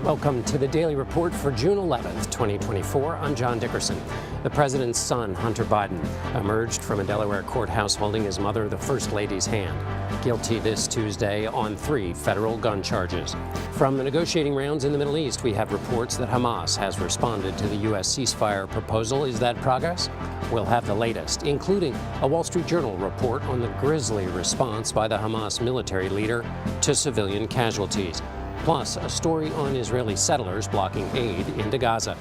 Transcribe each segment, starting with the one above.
Welcome to the Daily Report for June 11th, 2024. I'm John Dickerson. The president's son, Hunter Biden, emerged from a Delaware courthouse holding his mother, the First Lady's hand, guilty this Tuesday on 3 federal gun charges. From the negotiating rounds in the Middle East, we have reports that Hamas has responded to the U.S. ceasefire proposal. Is that progress? We'll have the latest, including a Wall Street Journal report on the grisly response by the Hamas military leader to civilian casualties. Plus, a story on Israeli settlers blocking aid into Gaza.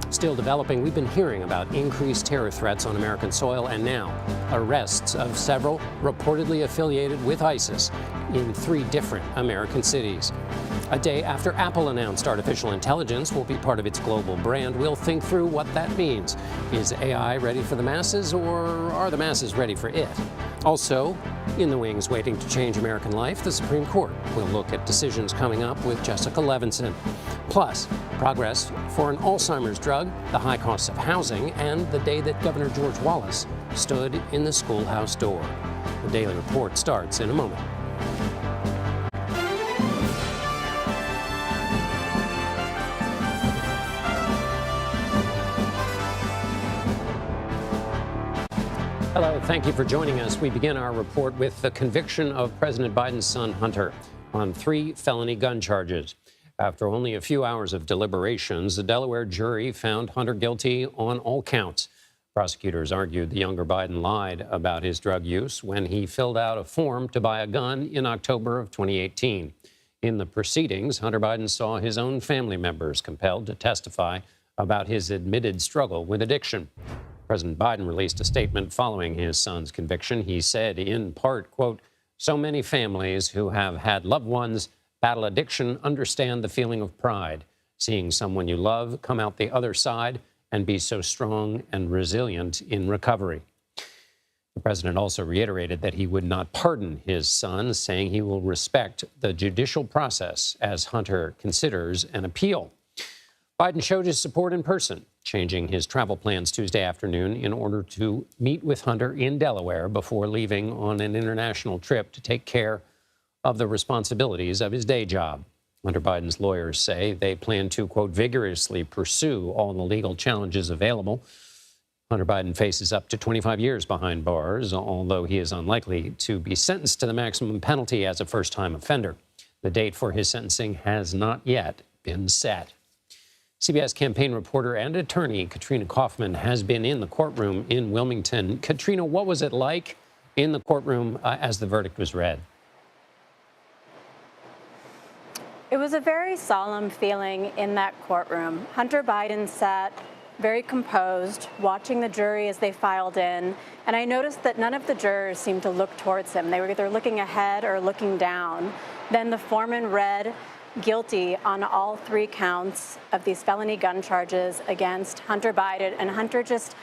Still developing, we've been hearing about increased terror threats on American soil and now arrests of several reportedly affiliated with ISIS in 3 different American cities. A day after Apple announced artificial intelligence will be part of its global brand, we'll think through what that means. Is AI ready for the masses, or are the masses ready for it? Also, in the wings waiting to change American life, the Supreme Court will look at decisions coming up with Jessica Levinson. Plus, progress for an Alzheimer's drug, the high costs of housing, and the day that Governor George Wallace stood in the schoolhouse door. The Daily Report starts in a moment. Hello, thank you for joining us. We begin our report with the conviction of President Biden's son, Hunter, on 3 felony gun charges. After only a few hours of deliberations, the Delaware jury found Hunter guilty on all counts. Prosecutors argued the younger Biden lied about his drug use when he filled out a form to buy a gun in October of 2018. In the proceedings, Hunter Biden saw his own family members compelled to testify about his admitted struggle with addiction. President Biden released a statement following his son's conviction. He said, in part, quote, "So many families who have had loved ones battle addiction understand the feeling of pride, seeing someone you love come out the other side and be so strong and resilient in recovery." The president also reiterated that he would not pardon his son, saying he will respect the judicial process as Hunter considers an appeal. Biden showed his support in person, changing his travel plans Tuesday afternoon in order to meet with Hunter in Delaware before leaving on an international trip to take care of the responsibilities of his day job. Hunter Biden's lawyers say they plan to, quote, vigorously pursue all the legal challenges available. Hunter Biden faces up to 25 years behind bars, although he is unlikely to be sentenced to the maximum penalty as a first-time offender. The date for his sentencing has not yet been set. CBS campaign reporter and attorney Katrina Kaufman has been in the courtroom in Wilmington. Katrina, what was it like in the courtroom as the verdict was read? It was a very solemn feeling in that courtroom. Hunter Biden sat very composed, watching the jury as they filed in, and I noticed that none of the jurors seemed to look towards him. They were either looking ahead or looking down. Then the foreman read guilty on all 3 counts of these felony gun charges against Hunter Biden, and Hunter just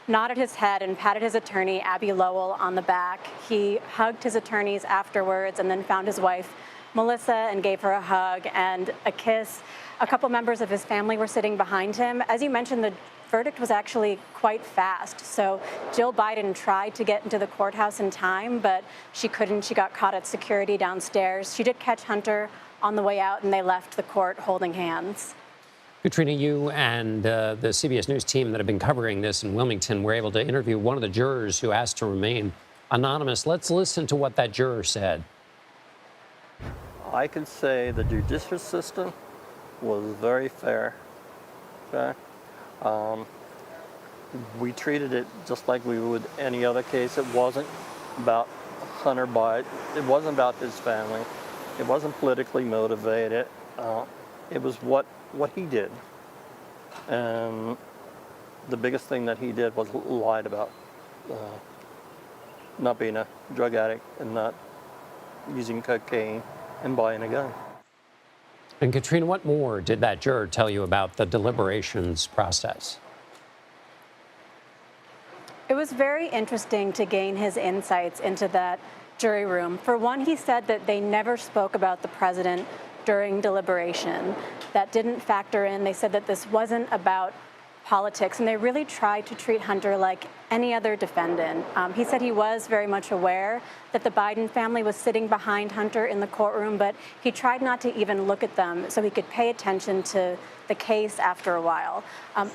nodded his head and patted his attorney, Abby Lowell, on the back. He hugged his attorneys afterwards and then found his wife, Melissa, and gave her a hug and a kiss. A couple members of his family were sitting behind him. As you mentioned, the verdict was actually quite fast. So Jill Biden tried to get into the courthouse in time, but she couldn't. She got caught at security downstairs. She did catch Hunter on the way out, and they left the court holding hands. Katrina, you and the CBS News team that have been covering this in Wilmington were able to interview one of the jurors who asked to remain anonymous. Let's listen to what that juror said. I can say the judicial system was very fair. Okay? We treated it just like we would any other case. It wasn't about Hunter Biden. It wasn't about his family. It wasn't politically motivated. It was what he did. And the biggest thing that he did was lied about not being a drug addict and not using cocaine and buying a gun. And Katrina, what more did that juror tell you about the deliberations process? It was very interesting to gain his insights into that jury room. For one, he said that they never spoke about the president during deliberation. That didn't factor in. They said that this wasn't about politics, and they really tried to treat Hunter like any other defendant. He said he was very much aware that the Biden family was sitting behind Hunter in the courtroom, but he tried not to even look at them so he could pay attention to the case after a while.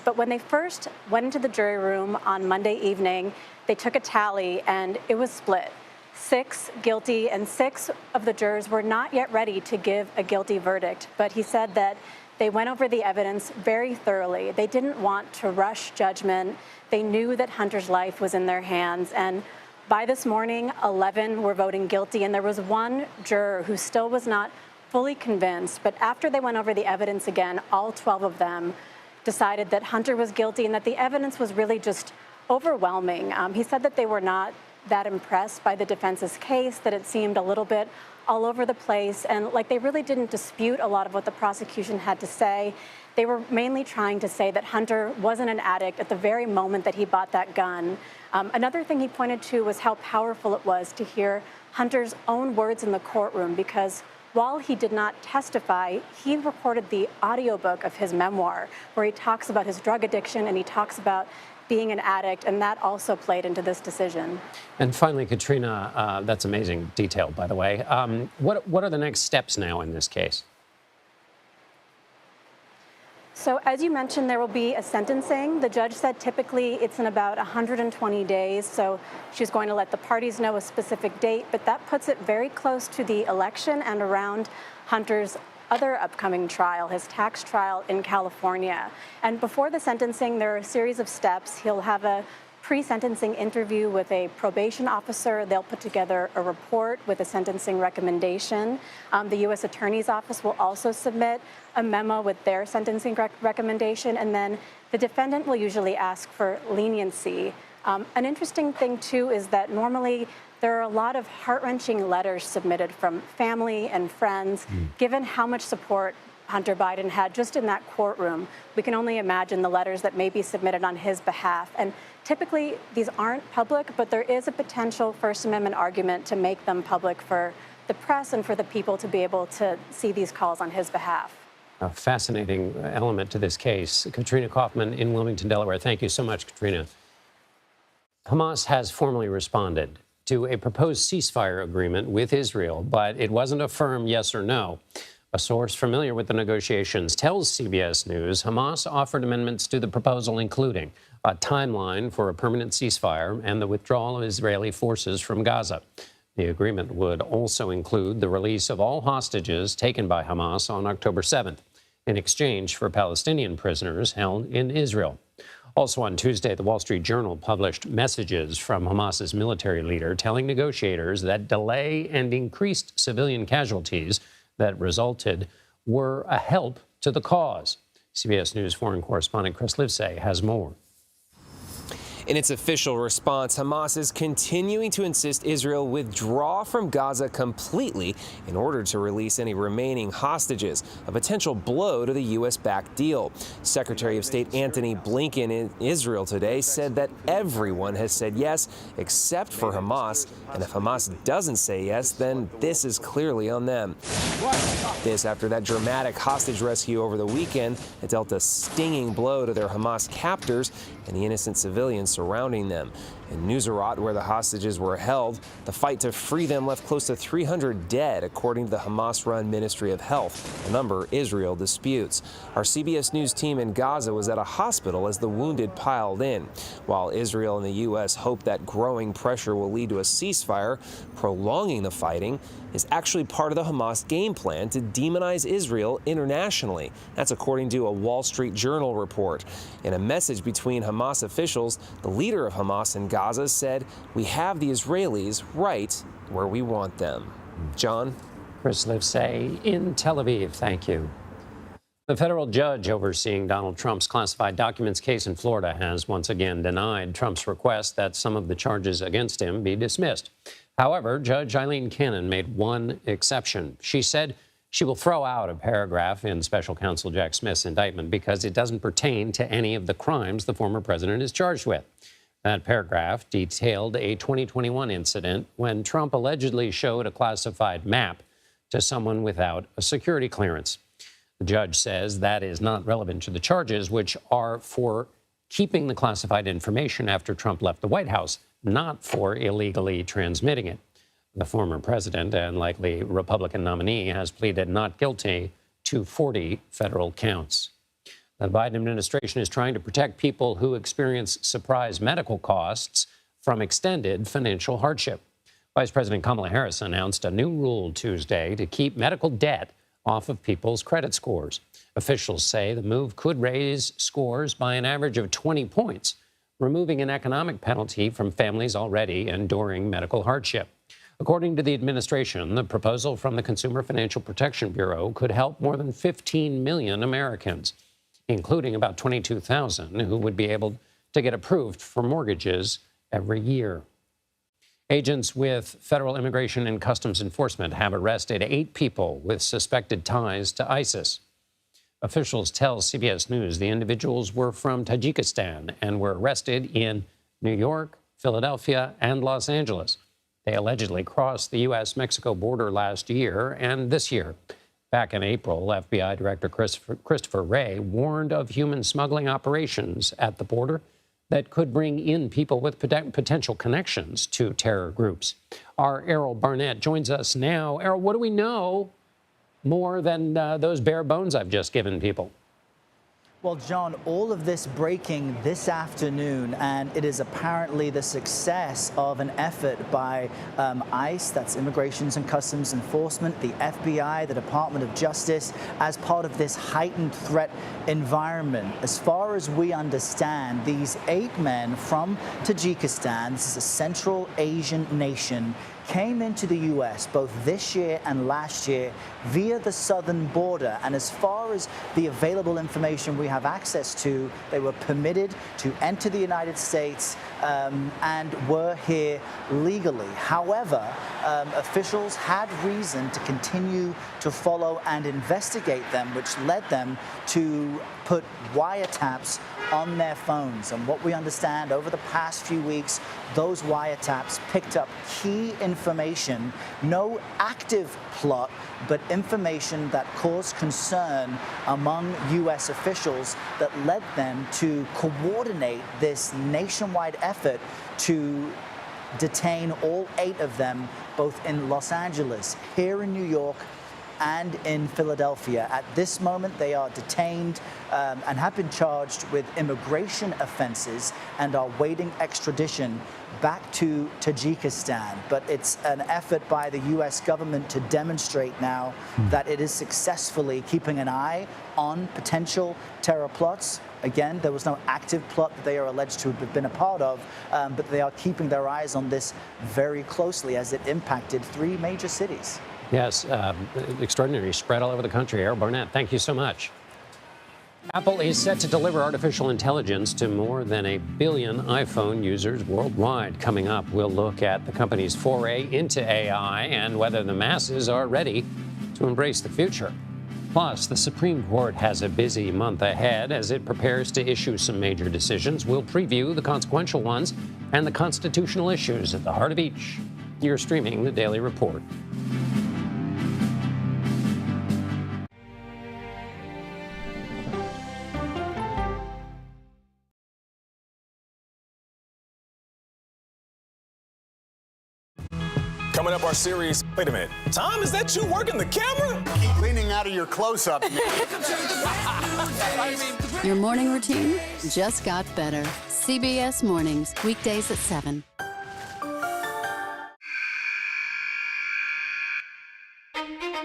But when they first went into the jury room on Monday evening, they took a tally and it was split. 6 guilty, and 6 of the jurors were not yet ready to give a guilty verdict. But he said that they went over the evidence very thoroughly. They didn't want to rush judgment. They knew that Hunter's life was in their hands. And by this morning, 11 were voting guilty, and there was one juror who still was not fully convinced. But after they went over the evidence again, all 12 of them decided that Hunter was guilty and that the evidence was really just overwhelming. He said that they were not that impressed by the defense's case, that it seemed a little bit all over the place, and like they really didn't dispute a lot of what the prosecution had to say. They were mainly trying to say that Hunter wasn't an addict at the very moment that he bought that gun. Another thing he pointed to was how powerful it was to hear Hunter's own words in the courtroom, because while he did not testify, he recorded the audiobook of his memoir where he talks about his drug addiction and he talks about being an addict, and that also played into this decision. And finally, Katrina, that's amazing detail, by the way. What are the next steps now in this case? So as you mentioned, there will be a sentencing. The judge said typically it's in about 120 days, so she's going to let the parties know a specific date, but that puts it very close to the election and around Hunter's other upcoming trial, his tax trial in California. And before the sentencing, there are a series of steps. He'll have a pre-sentencing interview with a probation officer. They'll put together a report with a sentencing recommendation. The U.S. Attorney's Office will also submit a memo with their sentencing recommendation, and then the defendant will usually ask for leniency. An interesting thing, too, is that normally there are a lot of heart-wrenching letters submitted from family and friends. Given how much support Hunter Biden had just in that courtroom, we can only imagine the letters that may be submitted on his behalf. And typically, these aren't public, but there is a potential First Amendment argument to make them public for the press and for the people to be able to see these calls on his behalf. A fascinating element to this case. Katrina Kaufman in Wilmington, Delaware. Thank you so much, Katrina. Hamas has formally responded to a proposed ceasefire agreement with Israel, but it wasn't a firm yes or no. A source familiar with the negotiations tells CBS News Hamas offered amendments to the proposal, including a timeline for a permanent ceasefire and the withdrawal of Israeli forces from Gaza. The agreement would also include the release of all hostages taken by Hamas on October 7th in exchange for Palestinian prisoners held in Israel. Also on Tuesday, the Wall Street Journal published messages from Hamas's military leader telling negotiators that delay and increased civilian casualties that resulted were a help to the cause. CBS News foreign correspondent Chris Livesay has more. In its official response, Hamas is continuing to insist Israel withdraw from Gaza completely in order to release any remaining hostages, a potential blow to the U.S.-backed deal. Secretary of State Antony Blinken in Israel today said that everyone has said yes except for Hamas, and if Hamas doesn't say yes, then this is clearly on them. This after that dramatic hostage rescue over the weekend that dealt a stinging blow to their Hamas captors and the innocent civilians surrounding them. In Nuseirat, where the hostages were held, the fight to free them left close to 300 dead, according to the Hamas-run Ministry of Health, a number Israel disputes. Our CBS News team in Gaza was at a hospital as the wounded piled in. While Israel and the U.S. hope that growing pressure will lead to a ceasefire, prolonging the fighting is actually part of the Hamas game plan to demonize Israel internationally. That's according to a Wall Street Journal report. In a message between Hamas officials, the leader of Hamas in Gaza said, "We have the Israelis right where we want them." John? Chris Livesay in Tel Aviv. Thank you. The federal judge overseeing Donald Trump's classified documents case in Florida has once again denied Trump's request that some of the charges against him be dismissed. However, Judge Eileen Cannon made one exception. She said she will throw out a paragraph in Special Counsel Jack Smith's indictment because it doesn't pertain to any of the crimes the former president is charged with. That paragraph detailed a 2021 incident when Trump allegedly showed a classified map to someone without a security clearance. The judge says that is not relevant to the charges, which are for keeping the classified information after Trump left the White House, not for illegally transmitting it. The former president and likely Republican nominee has pleaded not guilty to 40 federal counts. The Biden administration is trying to protect people who experience surprise medical costs from extended financial hardship. Vice President Kamala Harris announced a new rule Tuesday to keep medical debt off of people's credit scores. Officials say the move could raise scores by an average of 20 points, removing an economic penalty from families already enduring medical hardship. According to the administration, the proposal from the Consumer Financial Protection Bureau could help more than 15 million Americans, including about 22,000 who would be able to get approved for mortgages every year. Agents with Federal Immigration and Customs Enforcement have arrested 8 people with suspected ties to ISIS. Officials tell CBS News the individuals were from Tajikistan and were arrested in New York, Philadelphia, and Los Angeles. They allegedly crossed the U.S.-Mexico border last year and this year. Back in April, FBI Director Christopher Wray warned of human smuggling operations at the border that could bring in people with potential connections to terror groups. Our Errol Barnett joins us now. Errol, what do we know more than those bare bones I've just given people? Well, John, all of this breaking this afternoon, and it is apparently the success of an effort by ICE, that's Immigration and Customs Enforcement, the FBI, the Department of Justice, as part of this heightened threat environment. As far as we understand, these 8 men from Tajikistan, this is a Central Asian nation, came into the U.S. both this year and last year via the southern border. And as far as the available information we have access to, they were permitted to enter the United States and were here legally. However, officials had reason to continue to follow and investigate them, which led them to put wiretaps on their phones. And what we understand over the past few weeks, those wiretaps picked up key information, no active plot, but information that caused concern among U.S. officials that led them to coordinate this nationwide effort to detain all 8 of them, both in Los Angeles, here in New York, and in Philadelphia. At this moment, they are detained and have been charged with immigration offenses and are waiting extradition back to Tajikistan. But it's an effort by the U.S. government to demonstrate now that it is successfully keeping an eye on potential terror plots. Again, there was no active plot that they are alleged to have been a part of, but they are keeping their eyes on this very closely as it impacted 3 major cities. Yes, extraordinary spread all over the country. Errol Barnett, thank you so much. Apple is set to deliver artificial intelligence to more than 1 billion iPhone users worldwide. Coming up, we'll look at the company's foray into AI and whether the masses are ready to embrace the future. Plus, the Supreme Court has a busy month ahead as it prepares to issue some major decisions. We'll preview the consequential ones and the constitutional issues at the heart of each. You're streaming the Daily Report. Coming up, our series. Wait a minute. Tom, is that you working the camera? Keep leaning out of your close-up. Your morning routine just got better. CBS Mornings, weekdays at 7.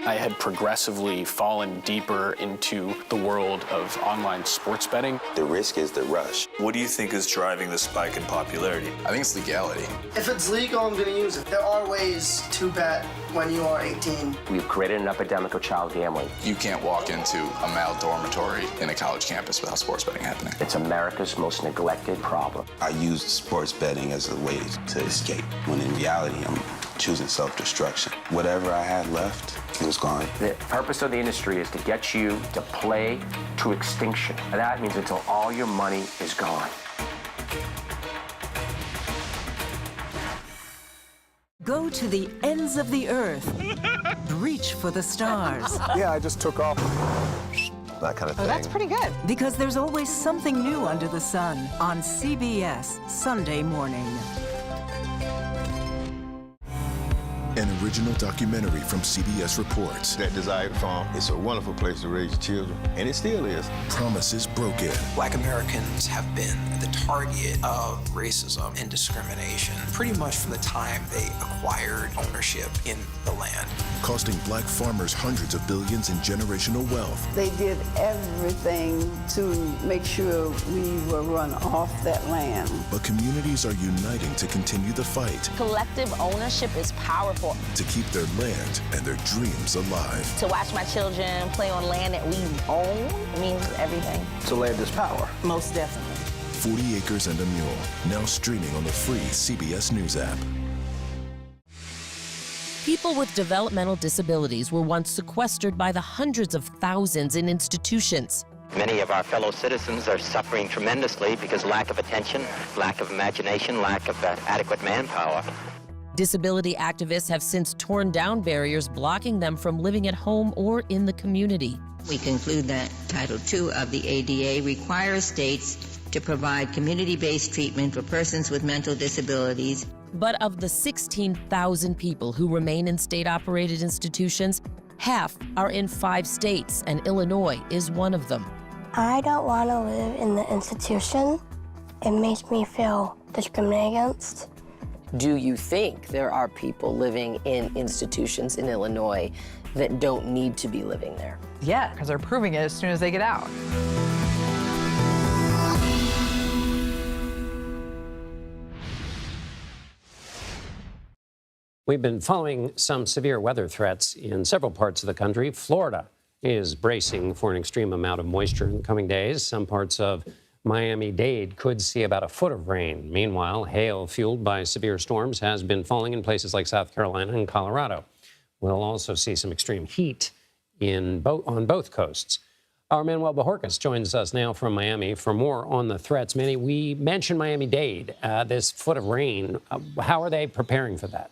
I had progressively fallen deeper into the world of online sports betting. The risk is the rush. What do you think is driving the spike in popularity? I think it's legality. If it's legal, I'm going to use it. There are ways to bet when you are 18. We've created an epidemic of child gambling. You can't walk into a male dormitory in a college campus without sports betting happening. It's America's most neglected problem. I used sports betting as a way to escape, when in reality, I'm choosing self-destruction. Whatever I had left, it was gone. The purpose of the industry is to get you to play to extinction. And that means until all your money is gone. Go to the ends of the earth. Reach for the stars. Yeah, I just took off. that kind of thing. Oh, that's pretty good. Because there's always something new under the sun on CBS Sunday morning. An original documentary from CBS reports. That desired farm, it's a wonderful place to raise children, and it still is. Promises broken. Black Americans have been the target of racism and discrimination pretty much from the time they acquired ownership in the land. Costing black farmers hundreds of billions in generational wealth. They did everything to make sure we were run off that land. But communities are uniting to continue the fight. Collective ownership is powerful. To keep their land and their dreams alive. To watch my children play on land that we own means everything. So land is power. Most definitely. 40 Acres and a Mule, now streaming on the free CBS News app. People with developmental disabilities were once sequestered by the hundreds of thousands in institutions. Many of our fellow citizens are suffering tremendously because lack of attention, lack of imagination, lack of adequate manpower. Disability activists have since torn down barriers blocking them from living at home or in the community. We conclude that Title II of the ADA requires states to provide community-based treatment for persons with mental disabilities. But of the 16,000 people who remain in state-operated institutions, half are in 5 states, and Illinois is one of them. I don't want to live in the institution. It makes me feel discriminated against. Do you think there are people living in institutions in Illinois that don't need to be living there? Yeah, because they're proving it as soon as they get out. We've been following some severe weather threats in several parts of the country. Florida is bracing for an extreme amount of moisture in the coming days. Some parts of Miami-Dade could see about a foot of rain. Meanwhile, hail fueled by severe storms has been falling in places like South Carolina and Colorado. We'll also see some extreme heat on both coasts. Our Manuel Bajorquez joins us now from Miami for more on the threats. Manny, we mentioned Miami-Dade, this foot of rain. How are they preparing for that?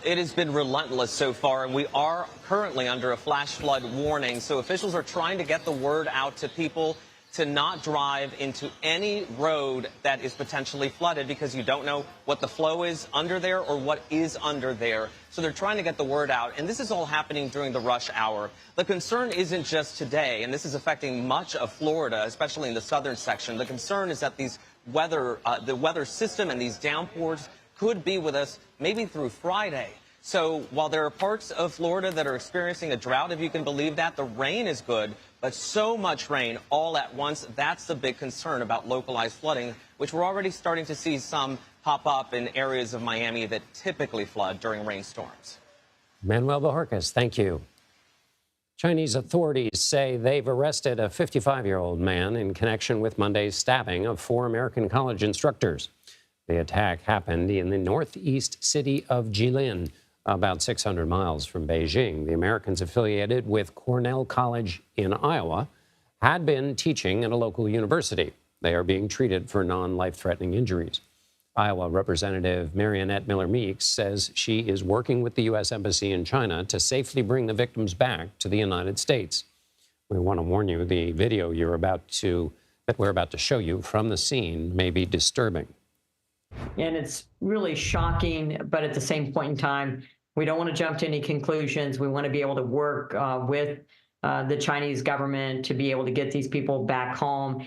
It has been relentless so far, and we are currently under a flash flood warning. So officials are trying to get the word out to people to not drive into any road that is potentially flooded because you don't know what the flow is under there or what is under there. So they're trying to get the word out, and this is all happening during the rush hour. The concern isn't just today, and this is affecting much of Florida, especially in the southern section. The concern is that the weather system and these downpours could be with us maybe through Friday. So while there are parts of Florida that are experiencing a drought, if you can believe that, the rain is good, but so much rain all at once, that's the big concern about localized flooding, which we're already starting to see some pop up in areas of Miami that typically flood during rainstorms. Manuel Bajorquez, thank you. Chinese authorities say they've arrested a 55-year-old man in connection with Monday's stabbing of 4 American college instructors. The attack happened in the northeast city of Jilin, about 600 miles from Beijing. The Americans affiliated with Cornell College in Iowa had been teaching at a local university. They are being treated for non-life-threatening injuries. Iowa Representative Mariannette Miller-Meeks says she is working with the U.S. Embassy in China to safely bring the victims back to the United States. We want to warn you, the video that we're about to show you from the scene may be disturbing. And it's really shocking, but at the same point in time, we don't want to jump to any conclusions. We want to be able to work with the Chinese government to be able to get these people back home.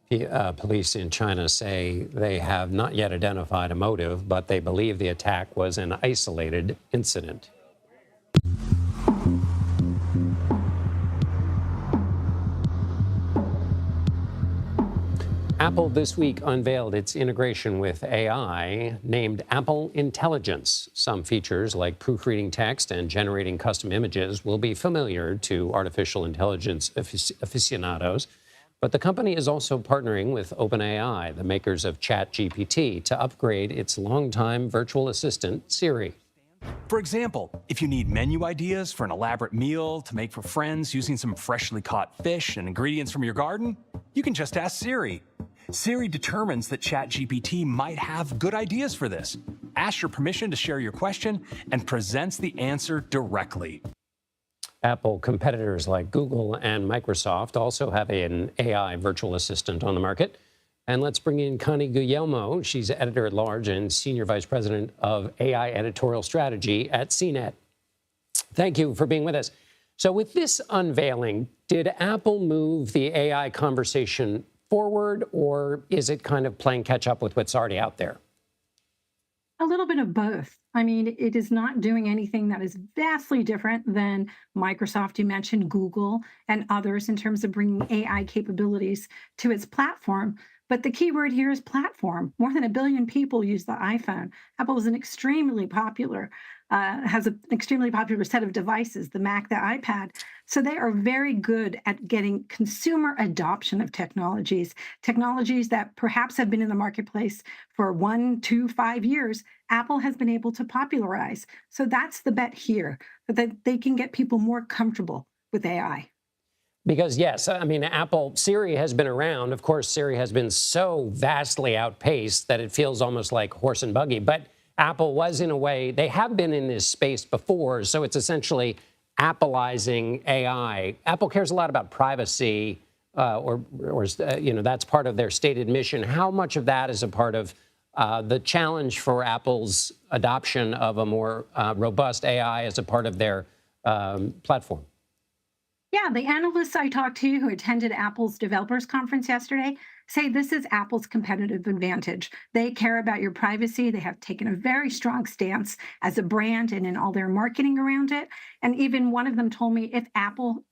Police in China say they have not yet identified a motive, but they believe the attack was an isolated incident. Apple this week unveiled its integration with AI, named Apple Intelligence. Some features like proofreading text and generating custom images will be familiar to artificial intelligence aficionados. But the company is also partnering with OpenAI, the makers of ChatGPT, to upgrade its longtime virtual assistant, Siri. For example, if you need menu ideas for an elaborate meal to make for friends using some freshly caught fish and ingredients from your garden, you can just ask Siri. Siri determines that ChatGPT might have good ideas for this, asks your permission to share your question, and presents the answer directly. Apple competitors like Google and Microsoft also have an AI virtual assistant on the market. And let's bring in Connie Guglielmo. She's editor-at-large and senior vice president of AI editorial strategy at CNET. Thank you for being with us. So with this unveiling, did Apple move the AI conversation forward, or is it kind of playing catch up with what's already out there? A little bit of both. I mean, it is not doing anything that is vastly different than Microsoft, you mentioned, Google, and others in terms of bringing AI capabilities to its platform. But the key word here is platform. More than 1 billion people use the iPhone. Apple is an extremely popular, has an extremely popular set of devices, the Mac, the iPad. So they are very good at getting consumer adoption of technologies that perhaps have been in the marketplace for 1, 2, 5 years. Apple has been able to popularize. So that's the bet here, that they can get people more comfortable with AI. Because, yes, I mean, Siri has been around. Of course, Siri has been so vastly outpaced that it feels almost like horse and buggy. But Apple was, in a way, they have been in this space before. So it's essentially Appleizing AI. Apple cares a lot about privacy, that's part of their stated mission. How much of that is a part of the challenge for Apple's adoption of a more robust AI as a part of their platform? Yeah, the analysts I talked to who attended Apple's developers conference yesterday say this is Apple's competitive advantage. They care about your privacy. They have taken a very strong stance as a brand and in all their marketing around it. And even one of them told me,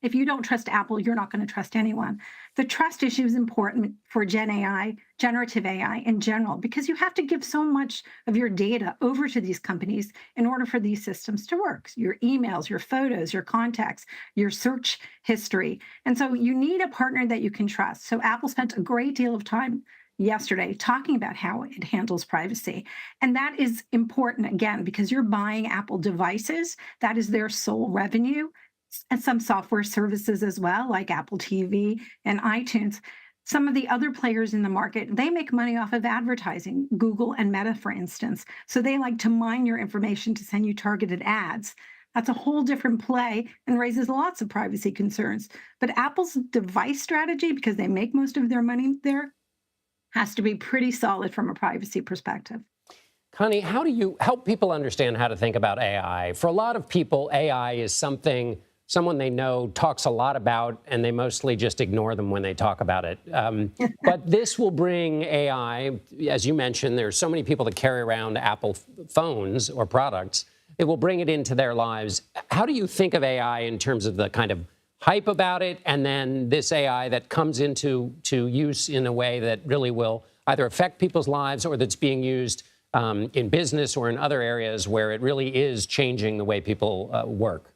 if you don't trust Apple, you're not going to trust anyone. The trust issue is important for Gen AI, generative AI in general, because you have to give so much of your data over to these companies in order for these systems to work. Your emails, your photos, your contacts, your search history. And so you need a partner that you can trust. So Apple spent a great deal of time yesterday talking about how it handles privacy. And that is important, again, because you're buying Apple devices. That is their sole revenue, and some software services as well, like Apple TV and iTunes. Some of the other players in the market, they make money off of advertising, Google and Meta, for instance. So they like to mine your information to send you targeted ads. That's a whole different play and raises lots of privacy concerns. But Apple's device strategy, because they make most of their money there, has to be pretty solid from a privacy perspective. Connie, how do you help people understand how to think about AI? For a lot of people, AI is someone they know talks a lot about, and they mostly just ignore them when they talk about it. But this will bring AI, as you mentioned, there's so many people that carry around Apple phones or products. It will bring it into their lives. How do you think of AI in terms of the kind of hype about it, and then this AI that comes into use in a way that really will either affect people's lives, or that's being used in business or in other areas where it really is changing the way people work?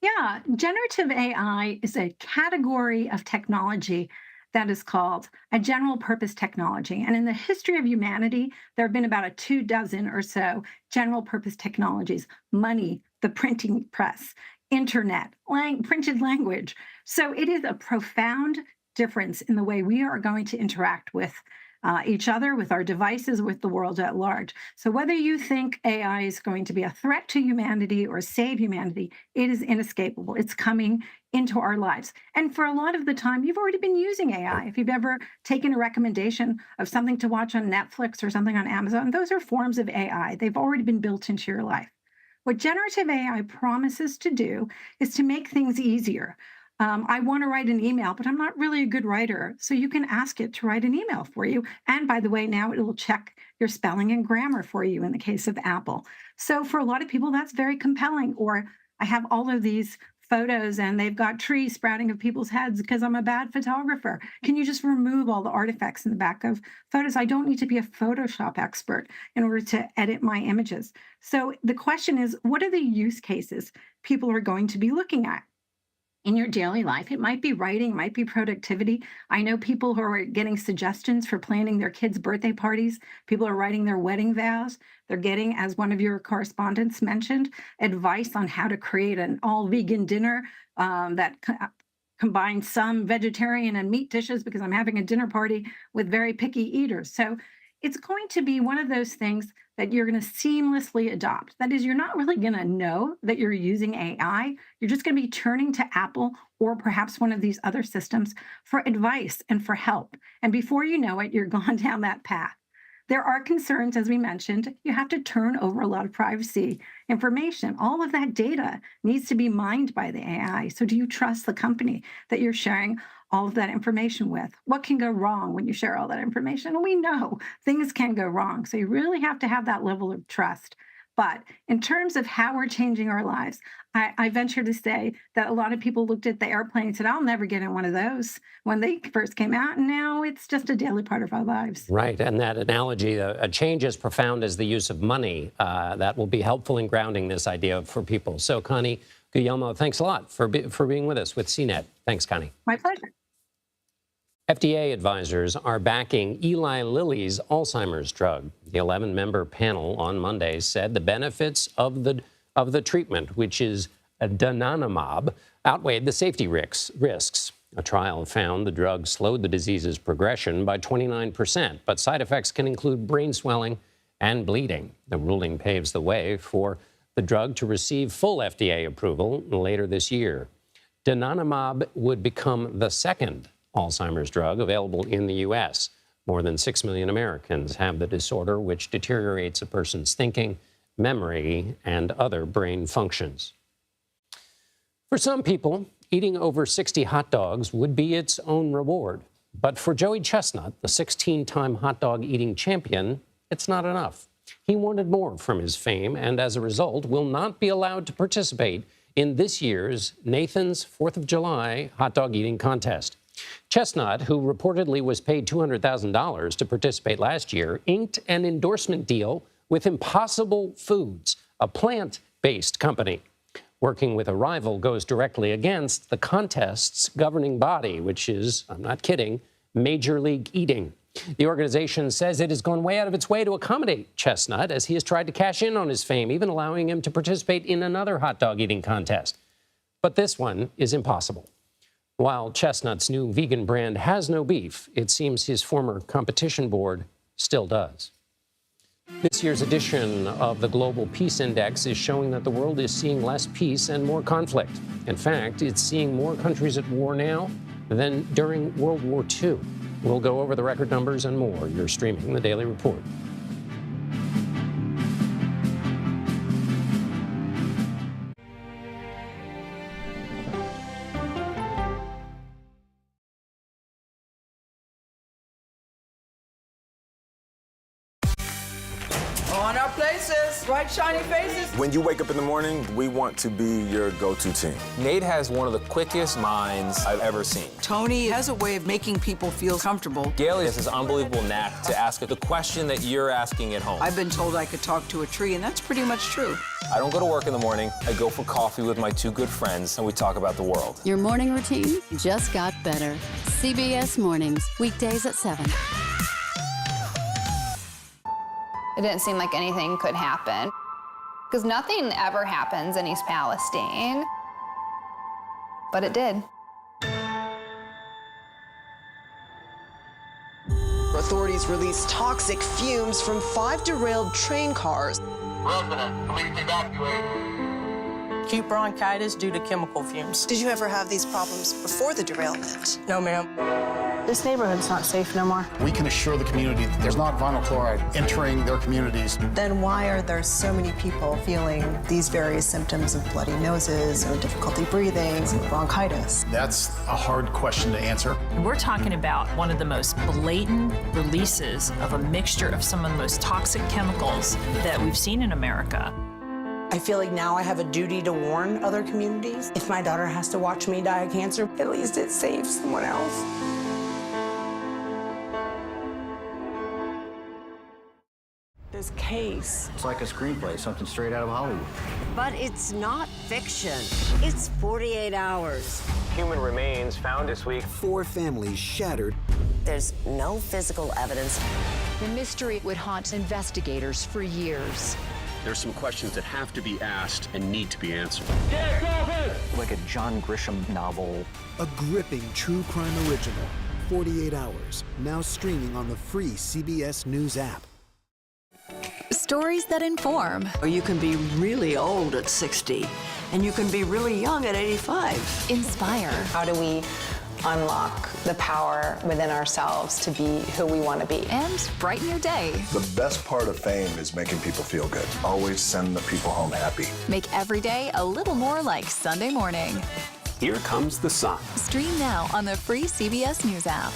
Yeah, generative AI is a category of technology that is called a general purpose technology. And in the history of humanity, there have been about 24 or so general purpose technologies: money, the printing press, internet, printed language. So it is a profound difference in the way we are going to interact with each other, with our devices, with the world at large. So whether you think AI is going to be a threat to humanity or save humanity, it is inescapable. It's coming into our lives. And for a lot of the time, you've already been using AI. If you've ever taken a recommendation of something to watch on Netflix or something on Amazon, those are forms of AI. They've already been built into your life. What generative AI promises to do is to make things easier. I want to write an email, but I'm not really a good writer. So you can ask it to write an email for you. And by the way, now it will check your spelling and grammar for you in the case of Apple. So for a lot of people, that's very compelling. Or I have all of these photos and they've got trees sprouting of people's heads because I'm a bad photographer. Can you just remove all the artifacts in the back of photos? I don't need to be a Photoshop expert in order to edit my images. So the question is, what are the use cases people are going to be looking at in your daily life? It might be writing, it might be productivity. I know people who are getting suggestions for planning their kids' birthday parties. People are writing their wedding vows. They're getting, as one of your correspondents mentioned, advice on how to create an all-vegan dinner that combines some vegetarian and meat dishes, because I'm having a dinner party with very picky eaters. So it's going to be one of those things that you're going to seamlessly adopt. That is, you're not really going to know that you're using AI. You're just going to be turning to Apple or perhaps one of these other systems for advice and for help. And before you know it, you're gone down that path. There are concerns, as we mentioned. You have to turn over a lot of privacy information. All of that data needs to be mined by the AI. So do you trust the company that you're sharing all of that information with? What can go wrong when you share all that information? We know things can go wrong. So you really have to have that level of trust. But in terms of how we're changing our lives, I venture to say that a lot of people looked at the airplane and said, I'll never get in one of those when they first came out. And now it's just a daily part of our lives. Right. And that analogy, a change as profound as the use of money, that will be helpful in grounding this idea for people. So, Connie Guglielmo, thanks a lot for being with us with CNET. Thanks, Connie. My pleasure. FDA advisors are backing Eli Lilly's Alzheimer's drug. The 11-member panel on Monday said the benefits of the treatment, which is donanemab, outweighed the safety risks. A trial found the drug slowed the disease's progression by 29%, but side effects can include brain swelling and bleeding. The ruling paves the way for the drug to receive full FDA approval later this year. Donanemab would become the second Alzheimer's drug available in the U.S. More than 6 million Americans have the disorder, which deteriorates a person's thinking, memory, and other brain functions. For some people, eating over 60 hot dogs would be its own reward. But for Joey Chestnut, the 16-time hot dog eating champion, it's not enough. He wanted more from his fame, and as a result, will not be allowed to participate in this year's Nathan's 4th of July hot dog eating contest. Chestnut, who reportedly was paid $200,000 to participate last year, inked an endorsement deal with Impossible Foods, a plant-based company. Working with a rival goes directly against the contest's governing body, which is, I'm not kidding, Major League Eating. The organization says it has gone way out of its way to accommodate Chestnut as he has tried to cash in on his fame, even allowing him to participate in another hot dog eating contest. But this one is impossible. While Chestnut's new vegan brand has no beef, it seems his former competition board still does. This year's edition of the Global Peace Index is showing that the world is seeing less peace and more conflict. In fact, it's seeing more countries at war now than during World War II. We'll go over the record numbers and more. You're streaming The Daily Report. On our places, bright, shiny faces. When you wake up in the morning, we want to be your go-to team. Nate has one of the quickest minds I've ever seen. Tony has a way of making people feel comfortable. Gail has this unbelievable knack to ask the question that you're asking at home. I've been told I could talk to a tree, and that's pretty much true. I don't go to work in the morning. I go for coffee with my two good friends, and we talk about the world. Your morning routine just got better. CBS Mornings, weekdays at 7. It didn't seem like anything could happen, because nothing ever happens in East Palestine, but it did. Authorities released toxic fumes from 5 derailed train cars. Resident, please evacuate. Acute bronchitis due to chemical fumes. Did you ever have these problems before the derailment? No, ma'am. This neighborhood's not safe no more. We can assure the community that there's not vinyl chloride entering their communities. Then why are there so many people feeling these various symptoms of bloody noses or difficulty breathing, bronchitis? That's a hard question to answer. We're talking about one of the most blatant releases of a mixture of some of the most toxic chemicals that we've seen in America. I feel like now I have a duty to warn other communities. If my daughter has to watch me die of cancer, at least it saves someone else. This case. It's like a screenplay, something straight out of Hollywood. But it's not fiction. It's 48 hours. Human remains found this week. 4 families shattered. There's no physical evidence. The mystery would haunt investigators for years. There's some questions that have to be asked and need to be answered. Like a John Grisham novel. A gripping true crime original. 48 Hours, now streaming on the free CBS News app. Stories that inform. You can be really old at 60, and you can be really young at 85. Inspire. How do we unlock the power within ourselves to be who we want to be? And brighten your day. The best part of fame is making people feel good. Always send the people home happy. Make every day a little more like Sunday morning. Here comes the sun. Stream now on the free CBS News app.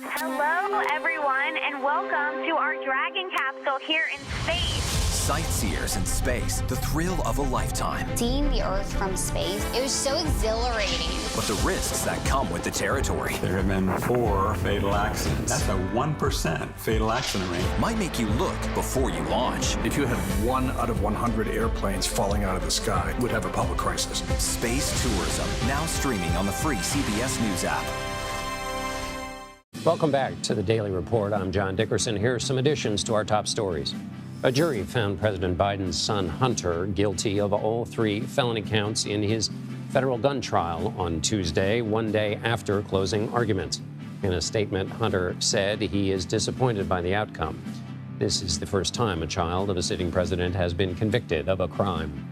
Hello, everyone, and welcome to our Dragon capsule here in space. Sightseers in space, the thrill of a lifetime. Seeing the Earth from space, it was so exhilarating. But the risks that come with the territory. There have been 4 fatal accidents. That's a 1% fatal accident rate. Might make you look before you launch. If you had 1 out of 100 airplanes falling out of the sky, we'd have a public crisis. Space tourism, now streaming on the free CBS News app. Welcome back to the Daily Report. I'm John Dickerson. Here are some additions to our top stories. A jury found President Biden's son, Hunter, guilty of all 3 felony counts in his federal gun trial on Tuesday, one day after closing arguments. In a statement, Hunter said he is disappointed by the outcome. This is the first time a child of a sitting president has been convicted of a crime.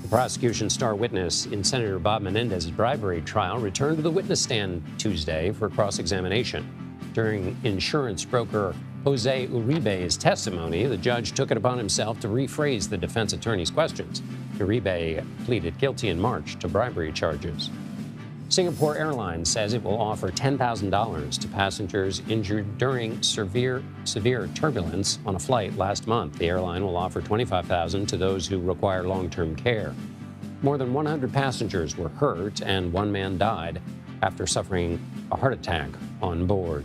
The prosecution's star witness in Senator Bob Menendez's bribery trial returned to the witness stand Tuesday for cross-examination. During insurance broker Jose Uribe's testimony, the judge took it upon himself to rephrase the defense attorney's questions. Uribe pleaded guilty in March to bribery charges. Singapore Airlines says it will offer $10,000 to passengers injured during severe turbulence on a flight last month. The airline will offer $25,000 to those who require long-term care. More than 100 passengers were hurt and 1 man died after suffering a heart attack on board.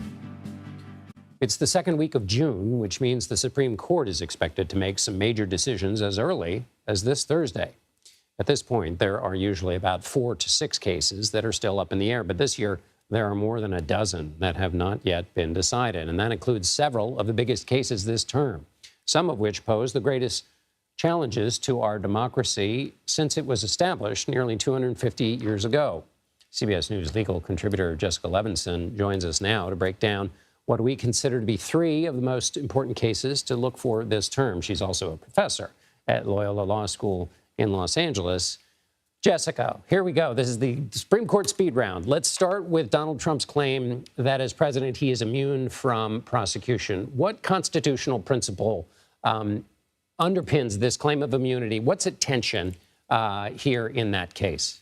It's the second week of June, which means the Supreme Court is expected to make some major decisions as early as this Thursday. At this point, there are usually about 4 to 6 cases that are still up in the air, but this year there are more than a dozen that have not yet been decided, and that includes several of the biggest cases this term, some of which pose the greatest challenges to our democracy since it was established nearly 250 years ago. CBS News legal contributor Jessica Levinson joins us now to break down what we consider to be 3 of the most important cases to look for this term. She's also a professor at Loyola Law School in Los Angeles. Jessica, here we go. This is the Supreme Court speed round. Let's start with Donald Trump's claim that as president, he is immune from prosecution. What constitutional principle underpins this claim of immunity? What's at tension here in that case?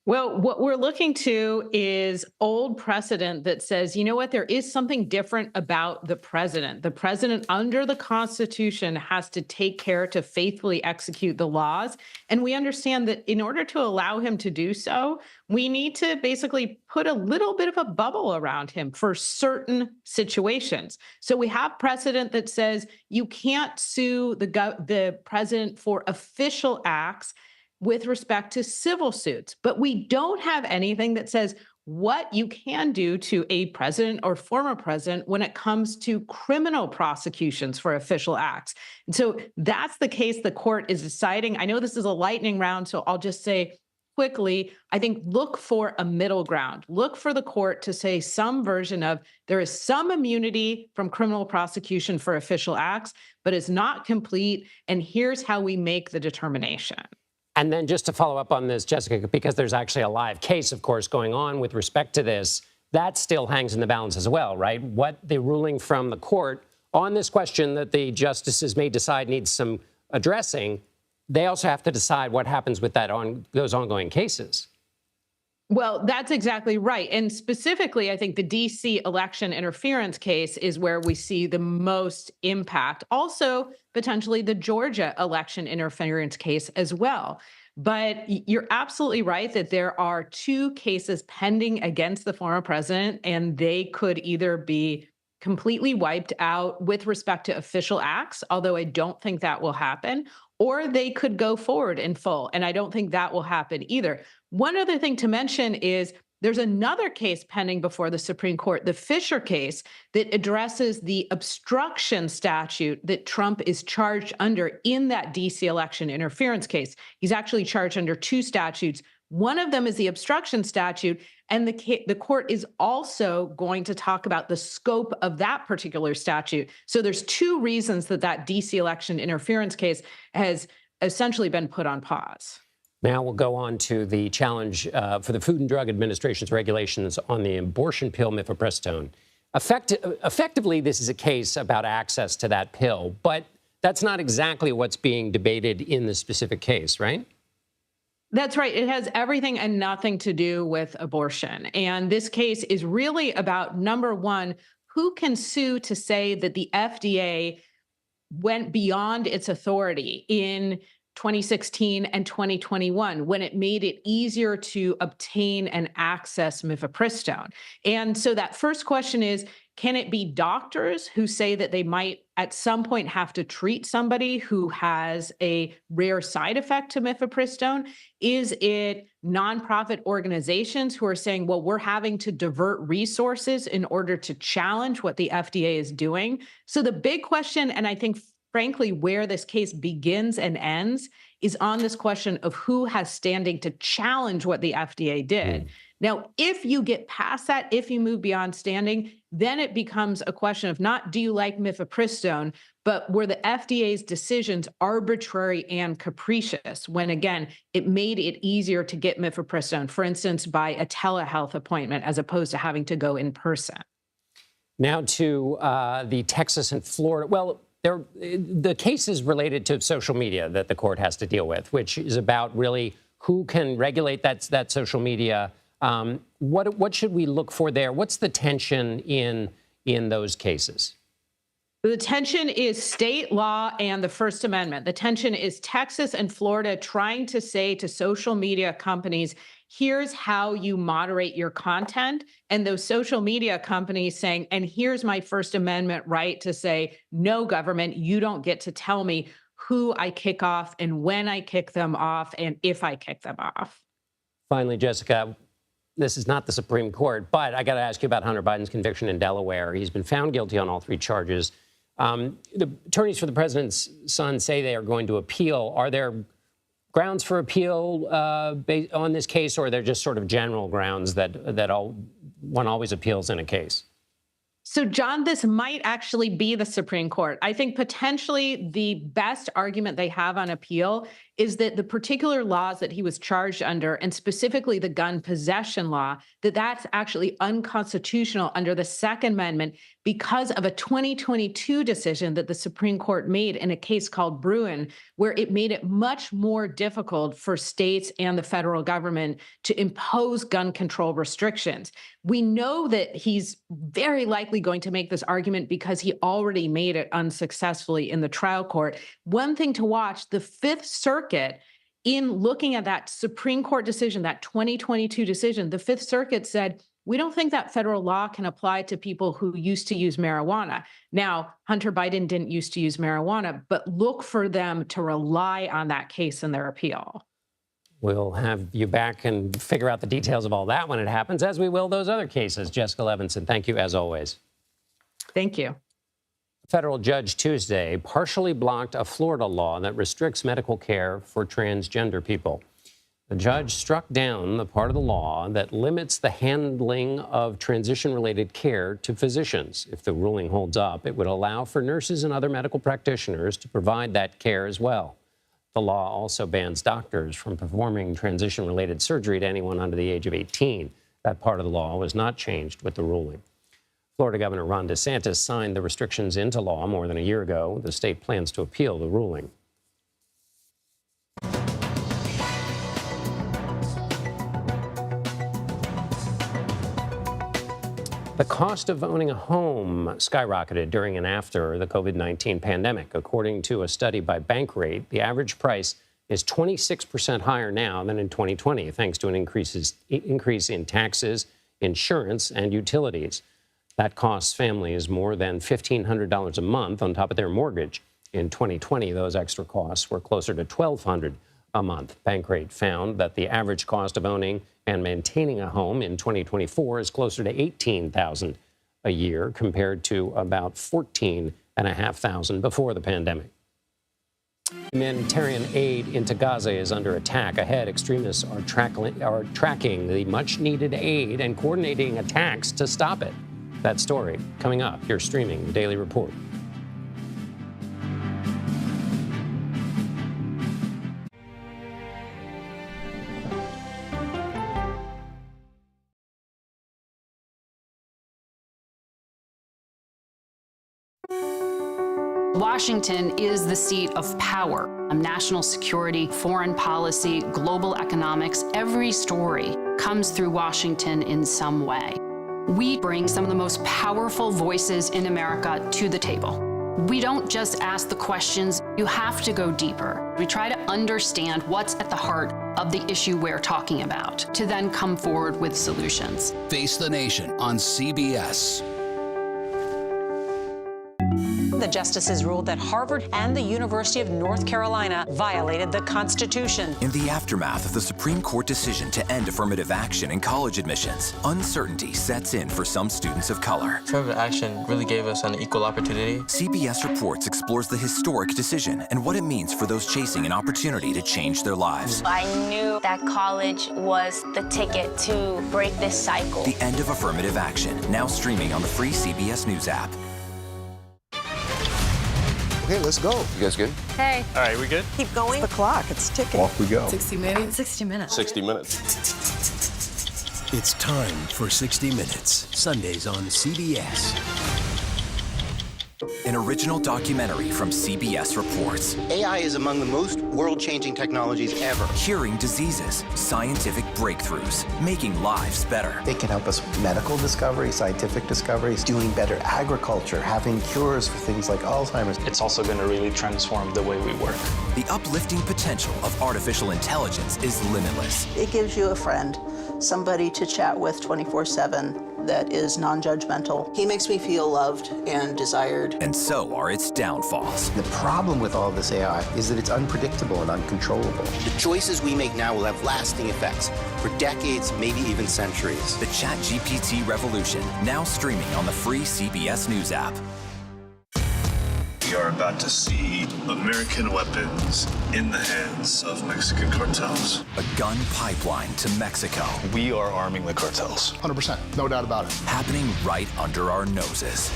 Well, what we're looking to is old precedent that says, you know what, there is something different about the president. The president under the Constitution has to take care to faithfully execute the laws. And we understand that in order to allow him to do so, we need to basically put a little bit of a bubble around him for certain situations. So we have precedent that says you can't sue the president for official acts with respect to civil suits. But we don't have anything that says what you can do to a president or former president when it comes to criminal prosecutions for official acts. And so that's the case the court is deciding. I know this is a lightning round, so I'll just say quickly, I think look for a middle ground. Look for the court to say some version of there is some immunity from criminal prosecution for official acts, but it's not complete. And here's how we make the determination. And then just to follow up on this, Jessica, because there's actually a live case, of course, going on with respect to this, that still hangs in the balance as well, right? What the ruling from the court on this question that the justices may decide needs some addressing, they also have to decide what happens with those ongoing cases. Well, that's exactly right. And specifically, I think the D.C. election interference case is where we see the most impact. Also, potentially the Georgia election interference case as well. But you're absolutely right that there are 2 cases pending against the former president, and they could either be completely wiped out with respect to official acts, although I don't think that will happen, or they could go forward in full. And I don't think that will happen either. One other thing to mention is there's another case pending before the Supreme Court, the Fisher case, that addresses the obstruction statute that Trump is charged under in that D.C. election interference case. He's actually charged under 2 statutes, One of them is the obstruction statute, and the court is also going to talk about the scope of that particular statute. So there's two reasons that DC election interference case has essentially been put on pause. Now we'll go on to the challenge for the Food and Drug Administration's regulations on the abortion pill mifepristone. Effectively, this is a case about access to that pill, but that's not exactly what's being debated in the specific case, right? That's right. It has everything and nothing to do with abortion. And this case is really about, number one, who can sue to say that the FDA went beyond its authority in 2016 and 2021 when it made it easier to obtain and access mifepristone. And so that first question is, can it be doctors who say that they might at some point have to treat somebody who has a rare side effect to mifepristone? Is it nonprofit organizations who are saying, well, we're having to divert resources in order to challenge what the FDA is doing? So the big question, and I think frankly, where this case begins and ends is on this question of who has standing to challenge what the FDA did. Now, if you get past that, if you move beyond standing, then it becomes a question of not do you like mifepristone, but were the FDA's decisions arbitrary and capricious when, again, it made it easier to get mifepristone, for instance, by a telehealth appointment as opposed to having to go in person. Now to the Texas and Florida. Well, the case is related to social media that the court has to deal with, which is about really who can regulate that social media. What should we look for there? What's the tension in those cases? The tension is state law and the First Amendment. The tension is Texas and Florida trying to say to social media companies, here's how you moderate your content. And those social media companies saying, and here's my First Amendment right to say, no, government, you don't get to tell me who I kick off and when I kick them off and if I kick them off. Finally, Jessica, this is not the Supreme Court, but I got to ask you about Hunter Biden's conviction in Delaware. He's been found guilty on all three charges. The attorneys for the president's son say they are going to appeal. Are there grounds for appeal on this case, or are there just sort of general grounds that one always appeals in a case? So, John, this might actually be the Supreme Court. I think potentially the best argument they have on appeal is that the particular laws that he was charged under, and specifically the gun possession law, that's actually unconstitutional under the Second Amendment because of a 2022 decision that the Supreme Court made in a case called Bruin, where it made it much more difficult for states and the federal government to impose gun control restrictions. We know that he's very likely going to make this argument because he already made it unsuccessfully in the trial court. One thing to watch, the Fifth Circuit, in looking at that Supreme Court decision, that 2022 decision, the Fifth Circuit said, we don't think that federal law can apply to people who used to use marijuana. Now, Hunter Biden didn't used to use marijuana, but look for them to rely on that case in their appeal. We'll have you back and figure out the details of all that when it happens, as we will those other cases. Jessica Levinson, thank you as always. Thank you. A federal judge Tuesday partially blocked a Florida law that restricts medical care for transgender people. The judge struck down the part of the law that limits the handling of transition-related care to physicians. If the ruling holds up, it would allow for nurses and other medical practitioners to provide that care as well. The law also bans doctors from performing transition-related surgery to anyone under the age of 18. That part of the law was not changed with the ruling. Florida Governor Ron DeSantis signed the restrictions into law more than a year ago. The state plans to appeal the ruling. The cost of owning a home skyrocketed during and after the COVID-19 pandemic. According to a study by Bankrate, the average price is 26% higher now than in 2020, thanks to an increase in taxes, insurance, and utilities. That costs families more than $1,500 a month on top of their mortgage. In 2020, those extra costs were closer to $1,200 a month. Bankrate found that the average cost of owning and maintaining a home in 2024 is closer to $18,000 a year compared to about $14,500 before the pandemic. Humanitarian aid into Gaza is under attack. Ahead, extremists are tracking the much-needed aid and coordinating attacks to stop it. That story coming up. You're streaming the Daily Report. Washington is the seat of power. National security, foreign policy, global economics, every story comes through Washington in some way. We bring some of the most powerful voices in America to the table. We don't just ask the questions, you have to go deeper. We try to understand what's at the heart of the issue we're talking about, to then come forward with solutions. Face the Nation on CBS. The justices ruled that Harvard and the University of North Carolina violated the Constitution. In the aftermath of the Supreme Court decision to end affirmative action in college admissions, uncertainty sets in for some students of color. Affirmative action really gave us an equal opportunity. CBS Reports explores the historic decision and what it means for those chasing an opportunity to change their lives. I knew that college was the ticket to break this cycle. The end of affirmative action, now streaming on the free CBS News app. Okay, let's go. You guys good? Hey. All right, we good? Keep going. The clock, it's ticking. Off we go. 60 minutes. 60 minutes. 60 minutes. It's time for 60 Minutes, Sundays on CBS. An original documentary from CBS Reports. AI is among the most world-changing technologies ever. Curing diseases, scientific breakthroughs, making lives better. It can help us with medical discoveries, scientific discoveries, doing better agriculture, having cures for things like Alzheimer's. It's also going to really transform the way we work. The uplifting potential of artificial intelligence is limitless. It gives you a friend, somebody to chat with 24/7 that is non-judgmental. He makes me feel loved and desired. And so are its downfalls. The problem with all this AI is that it's unpredictable and uncontrollable. The choices we make now will have lasting effects for decades, maybe even centuries. The ChatGPT revolution, now streaming on the free CBS News app. We are about to see American weapons in the hands of Mexican cartels. A gun pipeline to Mexico. We are arming the cartels. 100%, no doubt about it. Happening right under our noses.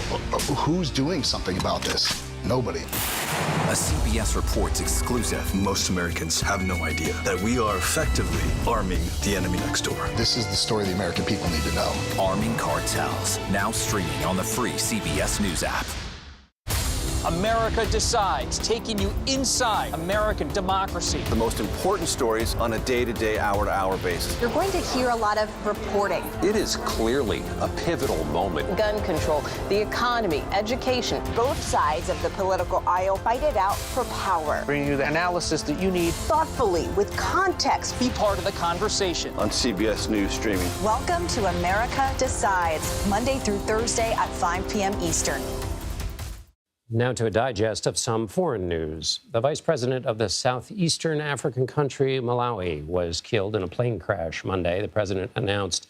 Who's doing something about this? Nobody. A CBS Reports exclusive. Most Americans have no idea that we are effectively arming the enemy next door. This is the story the American people need to know. Arming cartels, now streaming on the free CBS News app. America Decides, taking you inside American democracy. The most important stories on a day-to-day, hour-to-hour basis. You're going to hear a lot of reporting. It is clearly a pivotal moment. Gun control, the economy, education. Both sides of the political aisle fight it out for power. Bringing you the analysis that you need. Thoughtfully, with context. Be part of the conversation. On CBS News Streaming. Welcome to America Decides, Monday through Thursday at 5 p.m. Eastern. Now to a digest of some foreign news. The vice president of the southeastern African country, Malawi, was killed in a plane crash Monday. The president announced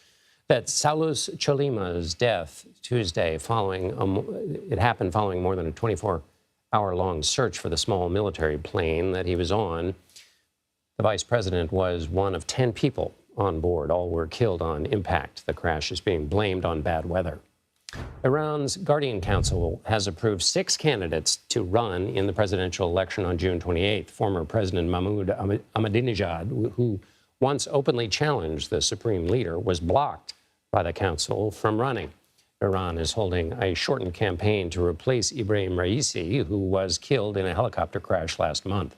that Saulus Cholima's death Tuesday it happened following more than a 24-hour-long search for the small military plane that he was on. The vice president was one of 10 people on board. All were killed on impact. The crash is being blamed on bad weather. Iran's Guardian Council has approved 6 candidates to run in the presidential election on June 28th. Former President Mahmoud Ahmadinejad, who once openly challenged the supreme leader, was blocked by the council from running. Iran is holding a shortened campaign to replace Ibrahim Raisi, who was killed in a helicopter crash last month.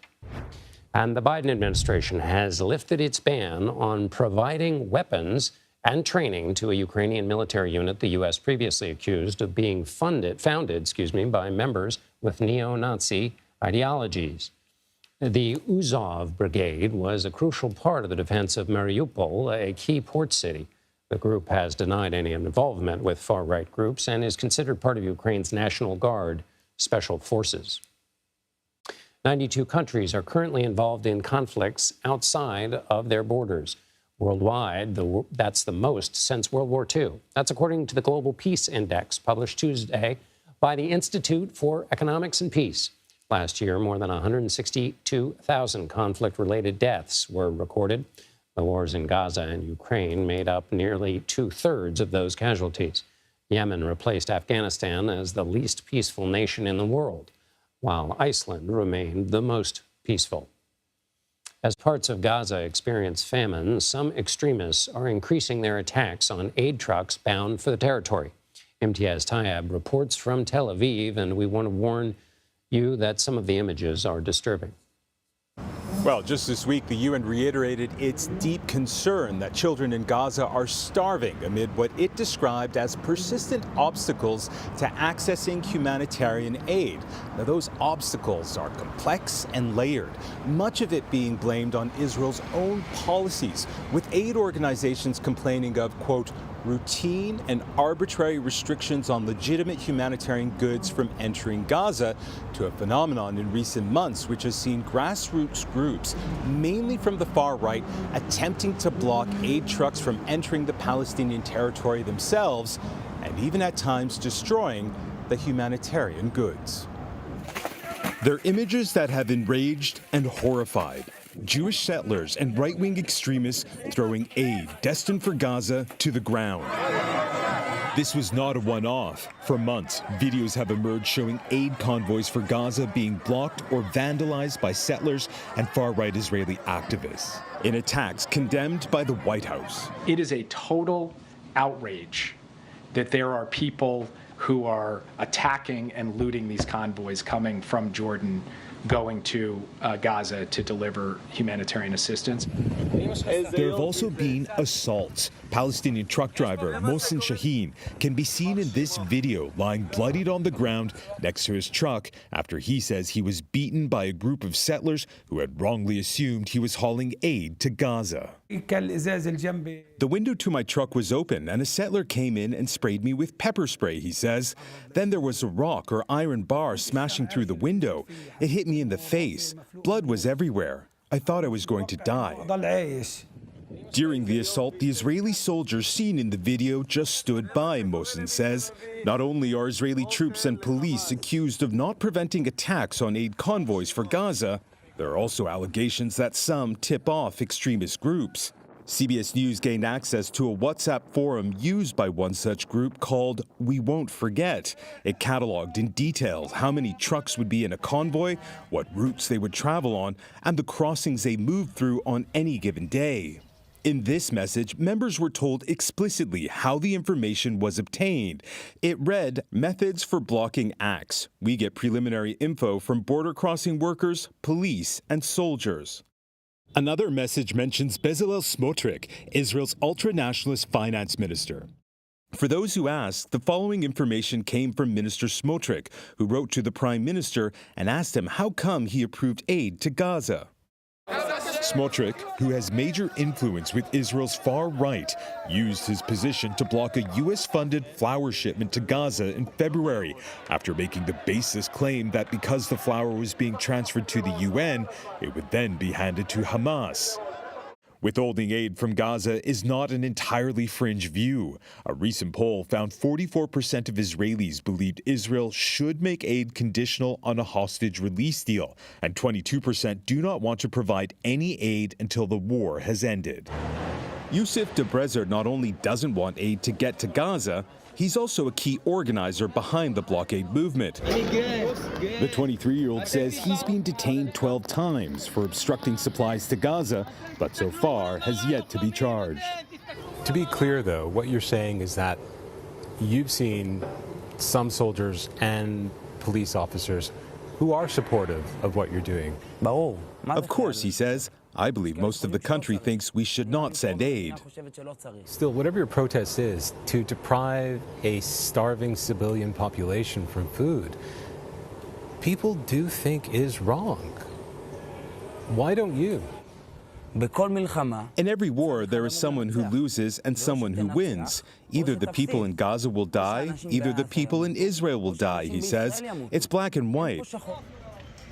And the Biden administration has lifted its ban on providing weapons and training to a Ukrainian military unit the U.S. previously accused of being founded by members with neo-Nazi ideologies. The Uzov Brigade was a crucial part of the defense of Mariupol, a key port city. The group has denied any involvement with far-right groups and is considered part of Ukraine's National Guard special forces. 92 countries are currently involved in conflicts outside of their borders. Worldwide, that's the most since World War II. That's according to the Global Peace Index, published Tuesday by the Institute for Economics and Peace. Last year, more than 162,000 conflict-related deaths were recorded. The wars in Gaza and Ukraine made up nearly 2/3 of those casualties. Yemen replaced Afghanistan as the least peaceful nation in the world, while Iceland remained the most peaceful. As parts of Gaza experience famine, some extremists are increasing their attacks on aid trucks bound for the territory. Imtiaz Tayeb reports from Tel Aviv, and we want to warn you that some of the images are disturbing. Well, just this week, the UN reiterated its deep concern that children in Gaza are starving amid what it described as persistent obstacles to accessing humanitarian aid. Now, those obstacles are complex and layered, much of it being blamed on Israel's own policies, with aid organizations complaining of, quote, routine and arbitrary restrictions on legitimate humanitarian goods from entering Gaza, to a phenomenon in recent months which has seen grassroots groups, mainly from the far right, attempting to block aid trucks from entering the Palestinian territory themselves, and even at times destroying the humanitarian goods. They're images that have enraged and horrified Jewish settlers and right-wing extremists throwing aid destined for Gaza to the ground. This was not a one-off. For months, videos have emerged showing aid convoys for Gaza being blocked or vandalized by settlers and far-right Israeli activists, in attacks condemned by the White House. It is a total outrage that there are people who are attacking and looting these convoys coming from Jordan, going to Gaza to deliver humanitarian assistance. There have also been assaults. Palestinian truck driver Mohsen Shaheen can be seen in this video lying bloodied on the ground next to his truck after he says he was beaten by a group of settlers who had wrongly assumed he was hauling aid to Gaza. The window to my truck was open and a settler came in and sprayed me with pepper spray, he says. Then there was a rock or iron bar smashing through the window. It hit me in the face. Blood was everywhere. I thought I was going to die. During the assault, the Israeli soldiers seen in the video just stood by, Mohsen says. Not only are Israeli troops and police accused of not preventing attacks on aid convoys for Gaza, there are also allegations that some tip off extremist groups. CBS News gained access to a WhatsApp forum used by one such group called We Won't Forget. It cataloged in detail how many trucks would be in a convoy, what routes they would travel on, and the crossings they moved through on any given day. In this message, members were told explicitly how the information was obtained. It read, methods for blocking acts. We get preliminary info from border crossing workers, police, and soldiers. Another message mentions Bezalel Smotrich, Israel's ultra-nationalist finance minister. For those who asked, the following information came from Minister Smotrich, who wrote to the Prime Minister and asked him how come he approved aid to Gaza. Smotrich, who has major influence with Israel's far right, used his position to block a U.S.-funded flour shipment to Gaza in February, after making the baseless claim that because the flour was being transferred to the UN, it would then be handed to Hamas. Withholding aid from Gaza is not an entirely fringe view. A recent poll found 44% of Israelis believed Israel should make aid conditional on a hostage release deal, and 22% do not want to provide any aid until the war has ended. Youssef Debrezer not only doesn't want aid to get to Gaza, he's also a key organizer behind the blockade movement. The 23-year-old says he's been detained 12 times for obstructing supplies to Gaza, but so far has yet to be charged. To be clear, though, what you're saying is that you've seen some soldiers and police officers who are supportive of what you're doing. Of course, he says. I believe most of the country thinks we should not send aid. Still, whatever your protest is, to deprive a starving civilian population from food, people do think is wrong. Why don't you? In every war, there is someone who loses and someone who wins. Either the people in Gaza will die, either the people in Israel will die, he says. It's black and white.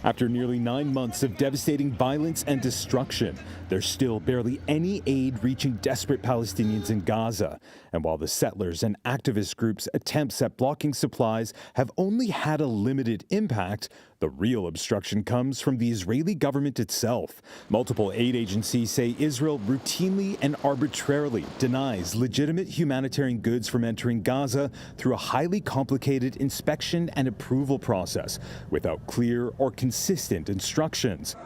After nearly 9 months of devastating violence and destruction, there's still barely any aid reaching desperate Palestinians in Gaza. And while the settlers' and activist groups' attempts at blocking supplies have only had a limited impact, the real obstruction comes from the Israeli government itself. Multiple aid agencies say Israel routinely and arbitrarily denies legitimate humanitarian goods from entering Gaza through a highly complicated inspection and approval process without clear or consistent instructions.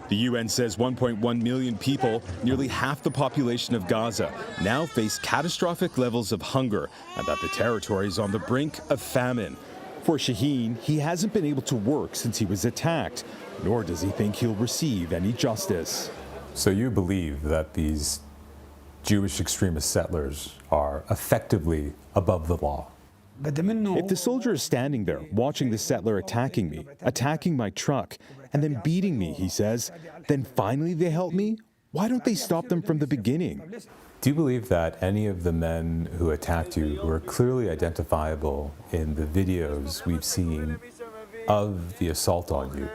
The UN says 1.1 million people, nearly half the population of Gaza, now face catastrophic levels of hunger and that the territory is on the brink of famine. For Shaheen, he hasn't been able to work since he was attacked, nor does he think he'll receive any justice. So you believe that these Jewish extremist settlers are effectively above the law? If the soldier is standing there watching the settler attacking me, attacking my truck, and then beating me, he says, then finally they help me? Why don't they stop them from the beginning? Do you believe that any of the men who attacked you, who are clearly identifiable in the videos we've seen of the assault on you,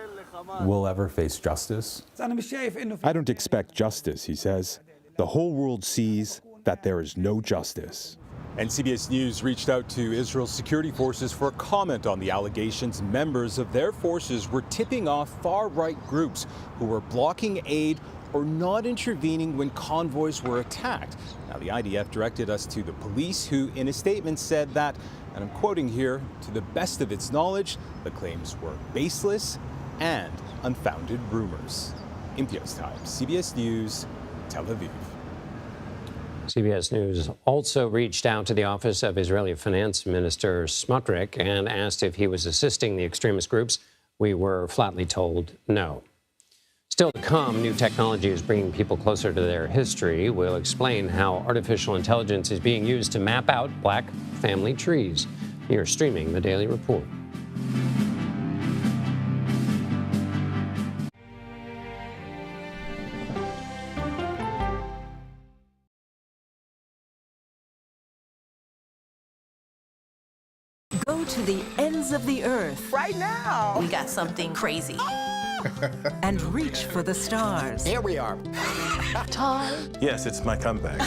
will ever face justice? I don't expect justice, he says. The whole world sees that there is no justice. And CBS News reached out to Israel's security forces for a comment on the allegations members of their forces were tipping off far-right groups who were blocking aid or not intervening when convoys were attacked. Now, the IDF directed us to the police, who in a statement said that, and I'm quoting here, to the best of its knowledge, the claims were baseless and unfounded rumors. In Pios Time, CBS News, Tel Aviv. CBS News also reached out to the office of Israeli Finance Minister Smotrich and asked if he was assisting the extremist groups. We were flatly told no. Still to come, new technology is bringing people closer to their history. We'll explain how artificial intelligence is being used to map out black family trees. You're streaming The Daily Report. Go to the ends of the earth. Right now. We got something crazy. And reach for the stars. Here we are. Time. Yes, it's my comeback.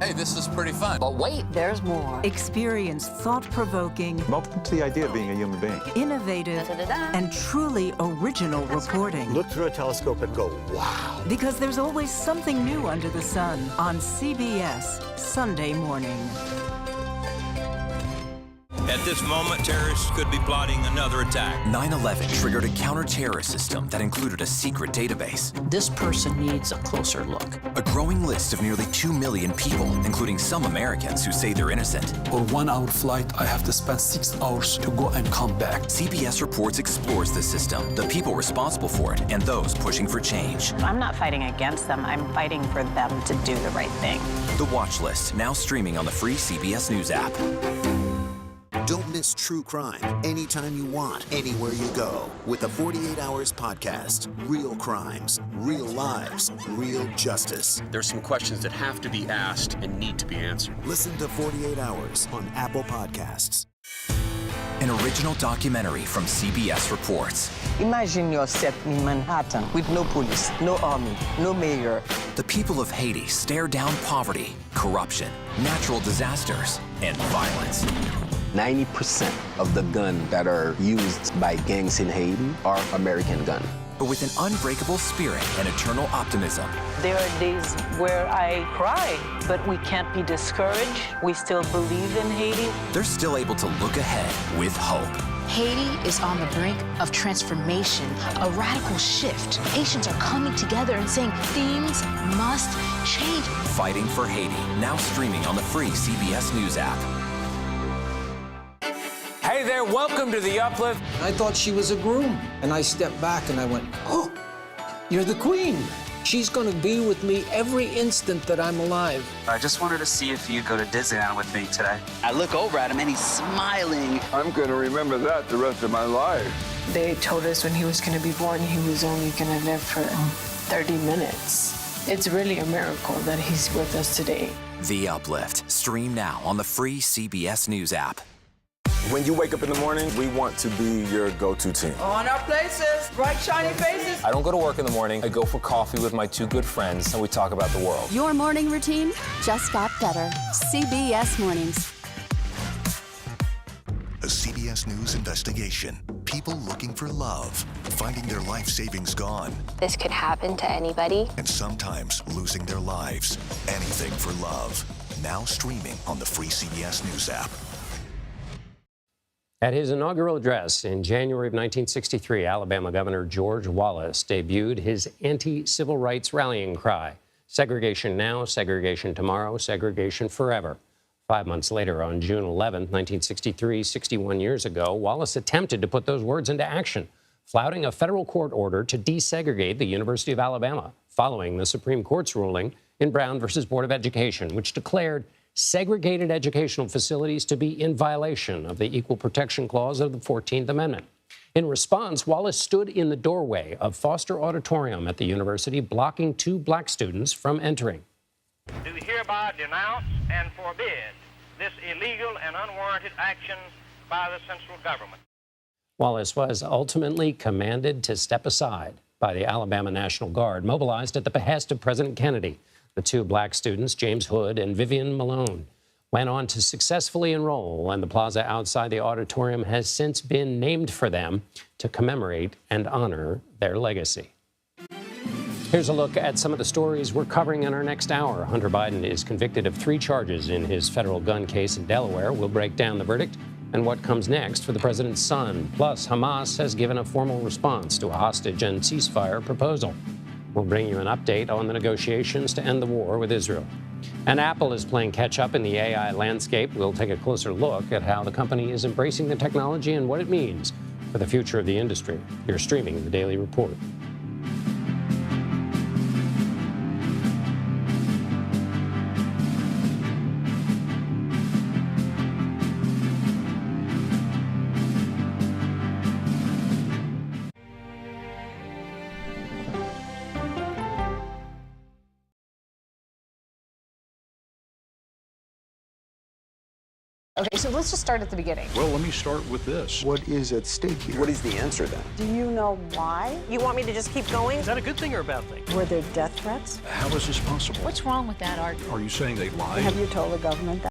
Hey, this is pretty fun. But wait, there's more. Experience thought-provoking. I'm open to the idea of being a human being. Innovative. And truly original reporting. Look through a telescope and go, wow. Because there's always something new under the sun on CBS Sunday morning. At this moment, terrorists could be plotting another attack. 9/11 triggered a counter-terrorist system that included a secret database. This person needs a closer look. A growing list of nearly 2 million people, including some Americans who say they're innocent. For 1 hour flight, I have to spend 6 hours to go and come back. CBS Reports explores the system, the people responsible for it, and those pushing for change. I'm not fighting against them. I'm fighting for them to do the right thing. The Watch List, now streaming on the free CBS News app. Don't miss true crime anytime you want, anywhere you go. With the 48 Hours podcast. Real crimes, real lives, real justice. There's some questions that have to be asked and need to be answered. Listen to 48 Hours on Apple Podcasts. An original documentary from CBS Reports. Imagine yourself in Manhattan with no police, no army, no mayor. The people of Haiti stare down poverty, corruption, natural disasters, and violence. 90% of the guns that are used by gangs in Haiti are American guns. But with an unbreakable spirit and eternal optimism. There are days where I cry, but we can't be discouraged. We still believe in Haiti. They're still able to look ahead with hope. Haiti is on the brink of transformation, a radical shift. Haitians are coming together and saying things must change. Fighting for Haiti, now streaming on the free CBS News app. Hey there, welcome to The Uplift. I thought she was a groom, and I stepped back and I went, oh, you're the queen. She's gonna be with me every instant that I'm alive. I just wanted to see if you'd go to Disneyland with me today. I look over at him and he's smiling. I'm gonna remember that the rest of my life. They told us when he was gonna be born, he was only gonna live for 30 minutes. It's really a miracle that he's with us today. The Uplift, stream now on the free CBS News app. When you wake up in the morning, we want to be your go-to team. On our places, bright, shiny faces. I don't go to work in the morning. I go for coffee with my two good friends, and we talk about the world. Your morning routine just got better. CBS Mornings. A CBS News investigation. People looking for love, finding their life savings gone. This could happen to anybody. And sometimes losing their lives. Anything for love. Now streaming on the free CBS News app. At his inaugural address in January of 1963, Alabama Governor George Wallace debuted his anti-civil rights rallying cry: segregation now, segregation tomorrow, segregation forever. 5 months later, on June 11, 1963, 61 years ago, Wallace attempted to put those words into action, flouting a federal court order to desegregate the University of Alabama, following the Supreme Court's ruling in Brown versus Board of Education, which declared segregated educational facilities to be in violation of the Equal Protection Clause of the 14th Amendment. In response, Wallace stood in the doorway of Foster Auditorium at the university, blocking 2 black students from entering. Do hereby denounce and forbid this illegal and unwarranted action by the central government. Wallace was ultimately commanded to step aside by the Alabama National Guard, mobilized at the behest of President Kennedy. The 2 black students, James Hood and Vivian Malone, went on to successfully enroll, and the plaza outside the auditorium has since been named for them to commemorate and honor their legacy. Here's a look at some of the stories we're covering in our next hour. Hunter Biden is convicted of 3 charges in his federal gun case in Delaware. We'll break down the verdict and what comes next for the president's son. Plus, Hamas has given a formal response to a hostage and ceasefire proposal. We'll bring you an update on the negotiations to end the war with Israel. And Apple is playing catch-up in the AI landscape. We'll take a closer look at how the company is embracing the technology and what it means for the future of the industry. You're streaming the Daily Report. Okay, so let's just start at the beginning. Well, let me start with this. What is at stake here? What is the answer then? Do you know why? You want me to just keep going? Is that a good thing or a bad thing? Were there death threats? How is this possible? What's wrong with that argument? Are you saying they lied? Have you told the government that?